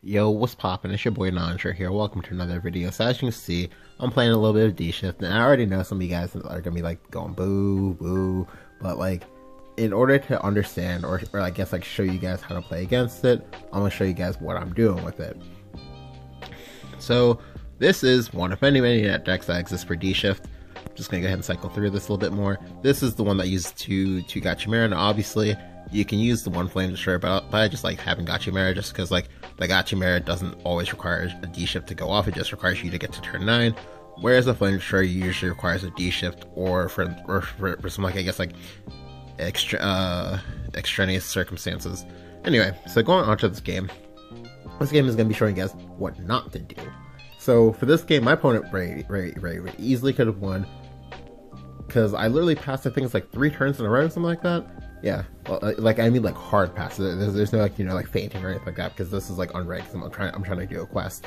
Yo, what's poppin'? It's your boy Nandra here. Welcome to another video. So as you can see, I'm playing a little bit of Dshift, and I already know some of you guys are gonna be like going boo, boo, but like, in order to understand or I guess like show you guys how to play against it, I'm gonna show you guys what I'm doing with it. So this is one of many net decks that exist for Dshift. I'm just gonna go ahead and cycle through this a little bit more. This is the one that uses two Gachimera, and obviously you can use the one Flame Destroyer, but I just like having Gachimera just because like the Gachimera doesn't always require a Dshift to go off, it just requires you to get to turn 9, whereas the Flame Destroyer usually requires a Dshift or for some like I guess like extraneous circumstances. Anyway, so going on to this game is going to be showing you guys what not to do. So for this game, my opponent very easily could have won, because I literally passed I think it's like 3 turns in a row or something like that. Yeah, well, like I mean like hard passes. There's no like like fainting or anything like that, because this is like unranked. I'm trying to do a quest.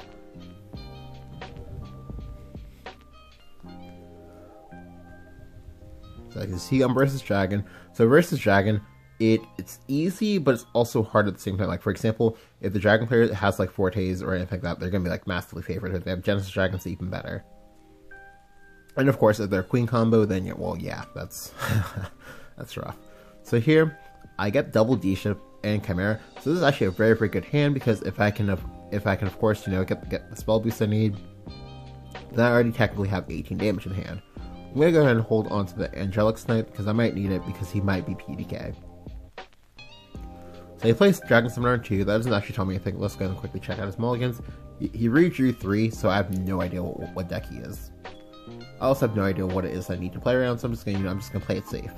So I can see I'm versus Dragon. So versus Dragon, it's easy, but it's also hard at the same time. Like for example, if the Dragon player has like Fortes or anything like that, they're gonna be like massively favored. If they have Genesis Dragons, even better. And of course, if they're Queen combo, then yeah, that's that's rough. So here, I get double Dshift and Chimera. So this is actually a very good hand, because if I can of course get the spell boost I need, then I already technically have 18 damage in hand. I'm gonna go ahead and hold on to the Angelic Snipe because I might need it, because he might be PDK. So he plays Dragon Summoner 2. That doesn't actually tell me anything. Let's go ahead and quickly check out his mulligans. He redrew 3, so I have no idea what deck he is. I also have no idea what it is I need to play around, so I'm just gonna play it safe.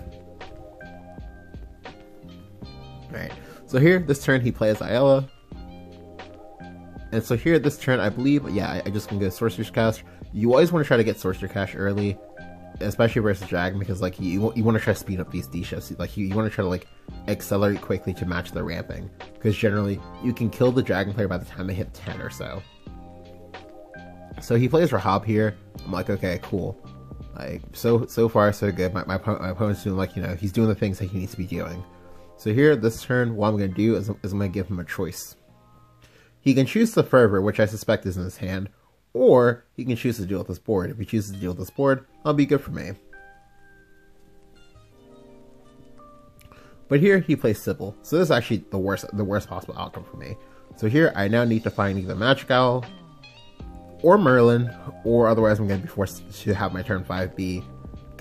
Alright, so here, this turn he plays Ayala. And so here, this turn, I believe, yeah, I just gonna go Sorcerer's Cast. You always want to try to get Sorcerer Cash early, especially versus Dragon, because like you want to try to speed up these D-shifts. Like you want to try to like accelerate quickly to match the ramping, because generally you can kill the Dragon player by the time they hit 10 or so. So he plays Rahab here. I'm like, okay, cool. Like so far so good. My opponent's doing like he's doing the things that he needs to be doing. So here, this turn, what I'm going to do is I'm going to give him a choice. He can choose the Fervor, which I suspect is in his hand, or he can choose to deal with this board. If he chooses to deal with this board, that'll be good for me. But here, he plays Sybil. So this is actually the worst possible outcome for me. So here, I now need to find either Magic Owl, or Merlin, or otherwise I'm going to be forced to have my turn 5 be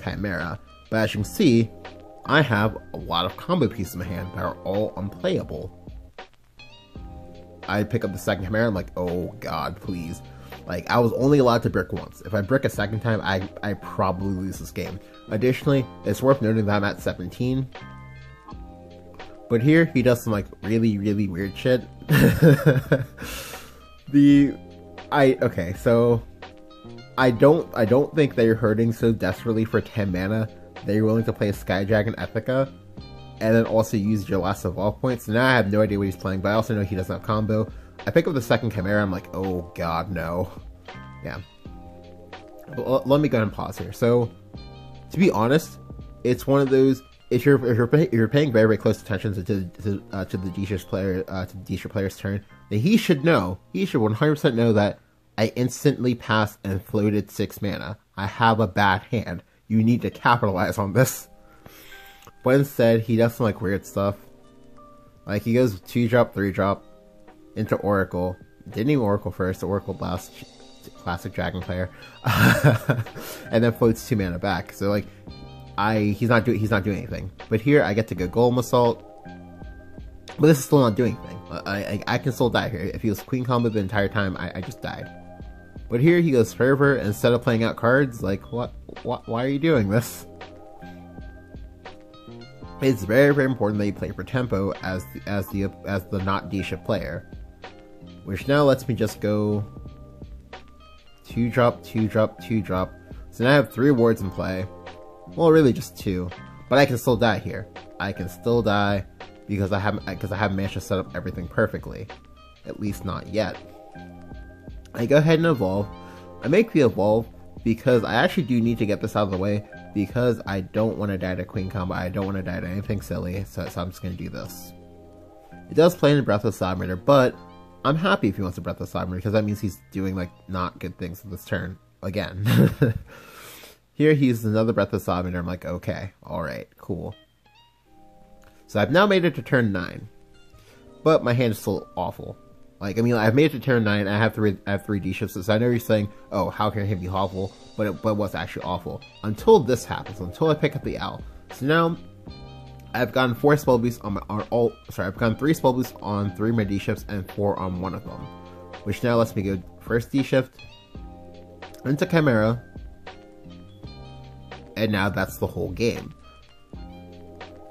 Chimera. But as you can see, I have a lot of combo pieces in my hand that are all unplayable. I pick up the second Chimera, I'm like, oh god, please. Like, I was only allowed to brick once. If I brick a second time, I probably lose this game. Additionally, it's worth noting that I'm at 17. But here, he does some like really weird shit. Okay, so I don't think that you're hurting so desperately for 10 mana that you're willing to play a Sky Dragon Epica, and then also use your last evolve points. So now I have no idea what he's playing, but I also know he doesn't have combo. I pick up the second Chimera, I'm like, oh god, no. Yeah. But let me go ahead and pause here. So, to be honest, it's one of those, if you're paying very close attention to the Dshift player's turn, then he should 100% know that I instantly passed and floated 6 mana. I have a bad hand. You need to capitalize on this. But instead, he does some like weird stuff. Like he goes 2-drop, 3-drop into Oracle. Didn't even Oracle first, the Oracle Blast, classic Dragon player, and then floats 2 mana back. So like, he's not doing anything. But here I get to go Golem Assault. But this is still not doing anything. I can still die here. If he was Queen combo the entire time, I just died. But here he goes Fervor instead of playing out cards. Like what? Why are you doing this? It's very important that you play for tempo as the not Dshift player, which now lets me just go 2-drop, 2-drop, 2-drop. So now I have 3 wards in play. Well, really just 2, but I can still die here. I can still die because I haven't managed to set up everything perfectly. At least not yet. I go ahead and evolve. I make the evolve because I actually do need to get this out of the way, because I don't want to die to Queen combo. I don't want to die to anything silly, so I'm just going to do this. It does play in Breathless Dominator, but I'm happy if he wants to Breath of Sovereign, because that means he's doing, like, not good things this turn. Again. Here, he's another Breath of Sovereign, and I'm like, okay, alright, cool. So I've now made it to turn 9. But my hand is still awful. Like, I mean, I've made it to turn 9, and I have 3 Dshifts, so I know you're saying, oh, how can it be awful? But it was actually awful. Until this happens, until I pick up the owl. So now, I've gotten 4 spell boosts on I've gotten 3 spell boosts on 3 of my Dshifts, and 4 on one of them. Which now lets me go first Dshift, into Chimera, and now that's the whole game.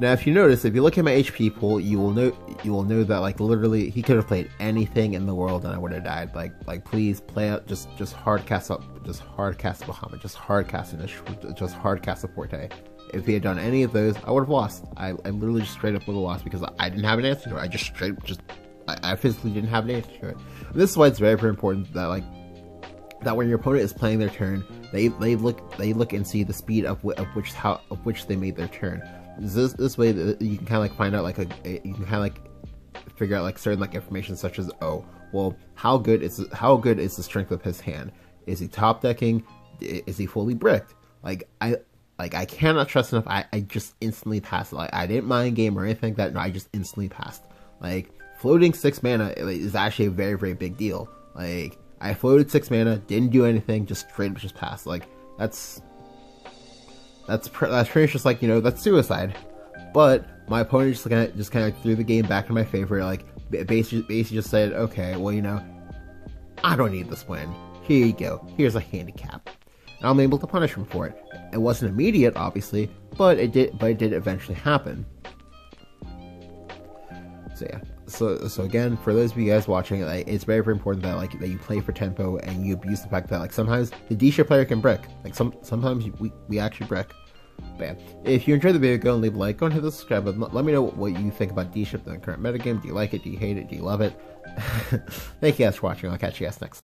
Now, if you notice, if you look at my HP pool, you will know that, like, literally, he could have played anything in the world and I would have died. Like, please play out, just hard cast up, just hard cast Bahamut, just hard cast Inish, just hard cast a Forte. If he had done any of those, I would have lost. I literally just straight up would have lost because I didn't have an answer to it. I physically didn't have an answer to it. And this is why it's very, very important that, like, that when your opponent is playing their turn, they look and see the speed of which they made their turn. This way you can kind of like find out, like, you can kind of like figure out, like, certain, like, information such as, oh, well, how good is the strength of his hand? Is he top decking? Is he fully bricked? I cannot trust enough. I just instantly passed. Like, I didn't mind game or anything like that. No, I just instantly passed. Like, floating 6 mana is actually a very, very big deal. Like, I floated 6 mana, didn't do anything, just straight up just passed. Like, that's pretty much just, like, you know, that's suicide. But my opponent just kind of threw the game back in my favor. Like, basically just said, okay, well, you know, I don't need this win. Here you go. Here's a handicap. And I'm able to punish him for it. It wasn't immediate, obviously, but it did eventually happen. So yeah. So again, for those of you guys watching, like, it's very, very important that, like, that you play for tempo and you abuse the fact that, like, sometimes the Dshift player can brick. Like, sometimes we actually brick. But yeah, if you enjoyed the video, go and leave a like, go and hit the subscribe button. Let me know what you think about Dshift in the current metagame. Do you like it? Do you hate it? Do you love it? Thank you guys for watching. I'll catch you guys next time.